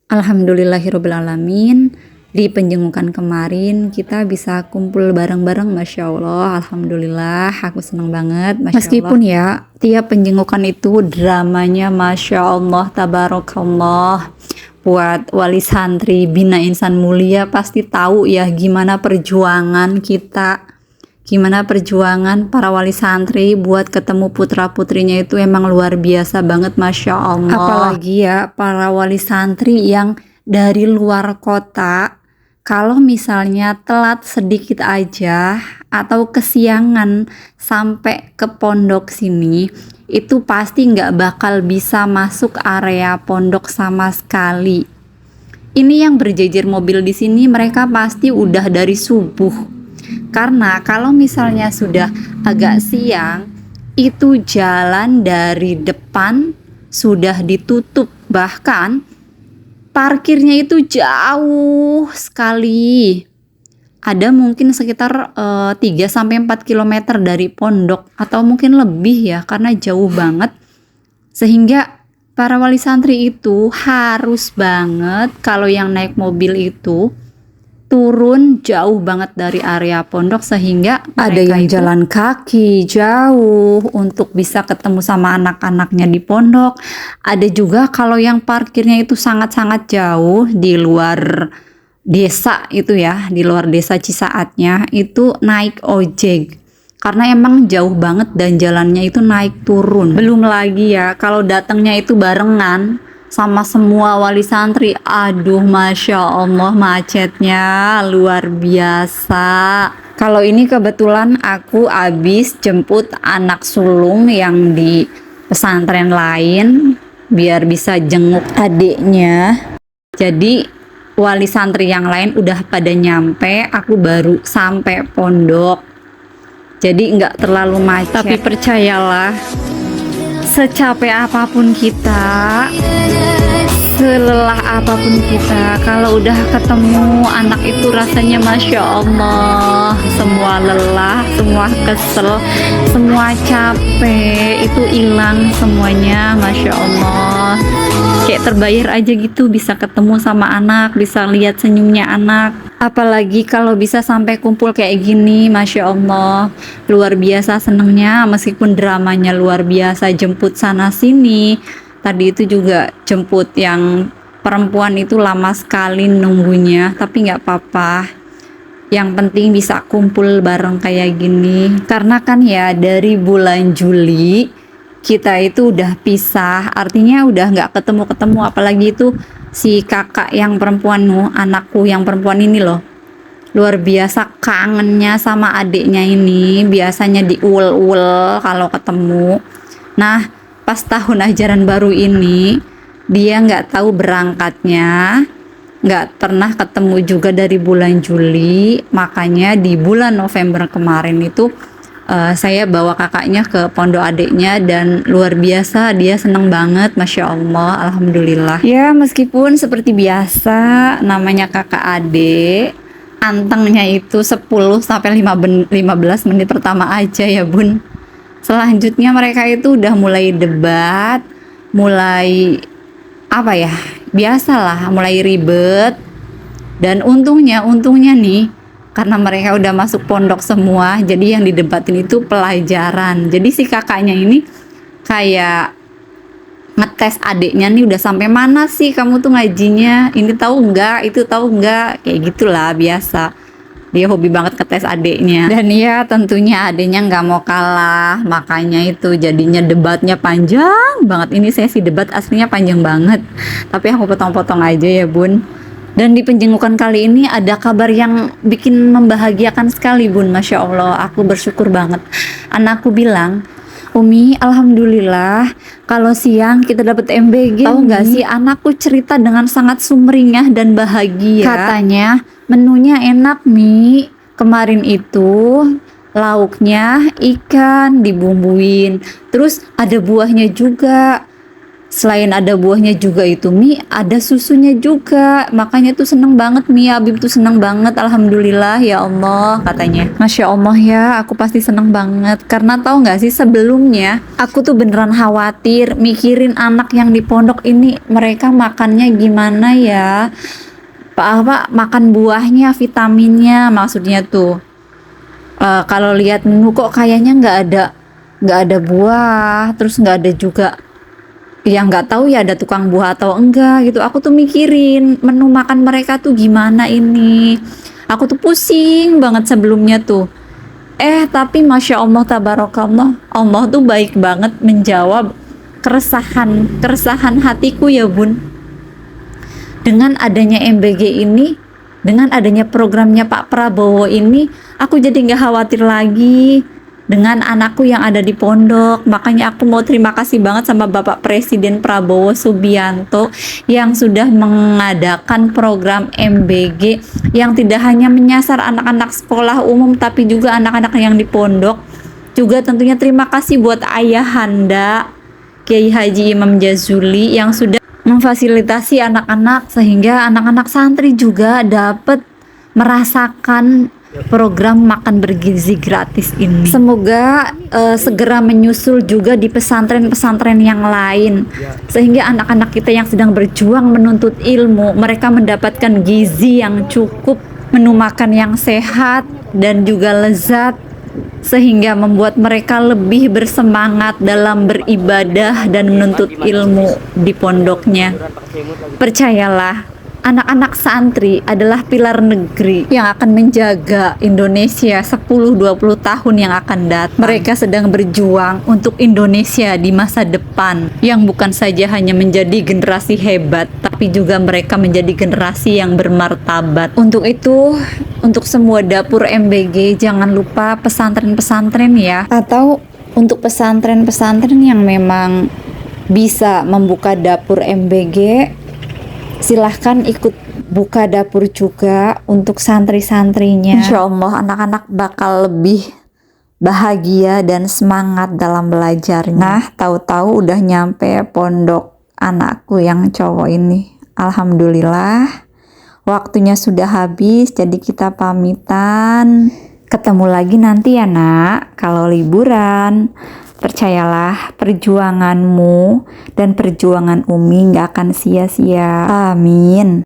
Alhamdulillahirobbilalamin. Di penjengukan kemarin kita bisa kumpul bareng-bareng, Masya Allah. Alhamdulillah, aku seneng banget, Masya Meskipun Allah. Ya tiap penjengukan itu dramanya Masya Allah, tabarakallah. Buat wali santri Bina Insan Mulia pasti tahu ya gimana perjuangan kita, gimana perjuangan para wali santri buat ketemu putra-putrinya. Itu emang luar biasa banget, Masya Allah. Apalagi ya para wali santri yang dari luar kota, kalau misalnya telat sedikit aja atau kesiangan sampai ke pondok sini, itu pasti nggak bakal bisa masuk area pondok sama sekali. Ini yang berjejer mobil di sini mereka pasti udah dari subuh. Karena kalau misalnya sudah agak siang, itu jalan dari depan sudah ditutup, bahkan parkirnya itu jauh sekali. Ada mungkin sekitar 3-4 km dari pondok atau mungkin lebih ya, karena jauh banget. Sehingga para wali santri itu harus banget kalau yang naik mobil itu turun jauh banget dari area pondok, sehingga ada yang jalan kaki jauh untuk bisa ketemu sama anak-anaknya di pondok. Ada juga kalau yang parkirnya itu sangat-sangat jauh di luar desa itu ya, di luar desa Cisaatnya, itu naik ojek karena emang jauh banget dan jalannya itu naik turun. Belum lagi ya kalau datangnya itu barengan sama semua wali santri, aduh Masya Allah macetnya luar biasa. Kalau ini kebetulan aku habis jemput anak sulung yang di pesantren lain biar bisa jenguk adiknya. Jadi wali santri yang lain udah pada nyampe, aku baru sampai pondok. Jadi nggak terlalu macet. Tapi percayalah, secapek apapun kita, selelah apapun kita, kalau udah ketemu anak itu rasanya Masya Allah, semua lelah, semua kesel, semua capek itu hilang semuanya, Masya Allah. Kayak terbayar aja gitu bisa ketemu sama anak, bisa lihat senyumnya anak. Apalagi kalau bisa sampai kumpul kayak gini, Masya Allah, luar biasa senengnya. Meskipun dramanya luar biasa, jemput sana sini. Tadi itu juga jemput yang perempuan itu lama sekali nunggunya, tapi nggak apa-apa. Yang penting bisa kumpul bareng kayak gini. Karena kan ya dari bulan Juli kita itu udah pisah, artinya udah nggak ketemu-ketemu. Apalagi itu si kakak yang perempuan, anakku yang perempuan ini loh, luar biasa kangennya sama adiknya ini. Biasanya diul-ul kalau ketemu. Nah pas tahun ajaran baru ini dia nggak tahu berangkatnya, nggak pernah ketemu juga dari bulan Juli. Makanya di bulan November kemarin itu saya bawa kakaknya ke pondok adiknya, dan luar biasa dia seneng banget, Masya Allah, Alhamdulillah. Ya meskipun seperti biasa namanya kakak adik, antengnya itu 10-15 menit pertama aja ya bun. Selanjutnya mereka itu udah mulai debat, mulai apa ya, biasalah mulai ribet. Dan untungnya nih, karena mereka udah masuk pondok semua, jadi yang didebatin itu pelajaran. Jadi si kakaknya ini kayak ngetes adiknya nih, udah sampai mana sih kamu tuh ngajinya, ini tahu nggak, itu tahu nggak, kayak gitulah biasa. Dia hobi banget ngetes adiknya. Dan ya tentunya adiknya nggak mau kalah, makanya itu jadinya debatnya panjang banget. Ini sesi debat aslinya panjang banget, tapi aku potong-potong aja ya bun. Dan di penjengukan kali ini ada kabar yang bikin membahagiakan sekali bun, Masya Allah, aku bersyukur banget. Anakku bilang, Umi, alhamdulillah kalau siang kita dapat MBG. Tahu nggak sih, anakku cerita dengan sangat sumringah dan bahagia. Katanya menunya enak Mi, kemarin itu lauknya ikan dibumbuin, terus ada buahnya juga. Selain ada buahnya juga itu Mi, ada susunya juga. Makanya tuh seneng banget Mi, Habib tuh seneng banget. Alhamdulillah ya Allah katanya. Masya Allah ya, aku pasti seneng banget. Karena tahu nggak sih sebelumnya aku tuh beneran khawatir mikirin anak yang di pondok ini mereka makannya gimana ya. Apa makan buahnya, vitaminnya maksudnya tuh. Kalau lihat menu kok kayaknya nggak ada buah, terus nggak ada juga yang nggak tahu ya ada tukang buah atau enggak gitu. Aku tuh mikirin menu makan mereka tuh gimana ini. Aku tuh pusing banget sebelumnya tuh. Tapi Masya Allah tabarakallah, Allah tuh baik banget menjawab keresahan hatiku ya Bun. Dengan adanya MBG ini, dengan adanya programnya Pak Prabowo ini, aku jadi nggak khawatir lagi dengan anakku yang ada di pondok. Makanya aku mau terima kasih banget sama Bapak Presiden Prabowo Subianto yang sudah mengadakan program MBG yang tidak hanya menyasar anak-anak sekolah umum tapi juga anak-anak yang di pondok. Juga tentunya terima kasih buat Ayahanda Kiai Haji Imam Jazuli yang sudah memfasilitasi anak-anak sehingga anak-anak santri juga dapat merasakan program makan bergizi gratis ini. Semoga segera menyusul juga di pesantren-pesantren yang lain sehingga anak-anak kita yang sedang berjuang menuntut ilmu mereka mendapatkan gizi yang cukup, menu makan yang sehat dan juga lezat sehingga membuat mereka lebih bersemangat dalam beribadah dan menuntut ilmu di pondoknya. Percayalah, anak-anak santri adalah pilar negeri yang akan menjaga Indonesia 10-20 tahun yang akan datang. Mereka sedang berjuang untuk Indonesia di masa depan yang bukan saja hanya menjadi generasi hebat, tapi juga mereka menjadi generasi yang bermartabat. Untuk itu, untuk semua dapur MBG jangan lupa pesantren-pesantren ya, atau untuk pesantren-pesantren yang memang bisa membuka dapur MBG, silahkan ikut buka dapur juga untuk santri-santrinya. Insya Allah anak-anak bakal lebih bahagia dan semangat dalam belajarnya. Nah, tahu-tahu udah nyampe pondok anakku yang cowok ini. Alhamdulillah, waktunya sudah habis, jadi kita pamitan. Ketemu lagi nanti ya nak, kalau liburan. Percayalah, perjuanganmu dan perjuangan Umi gak akan sia-sia. Amin.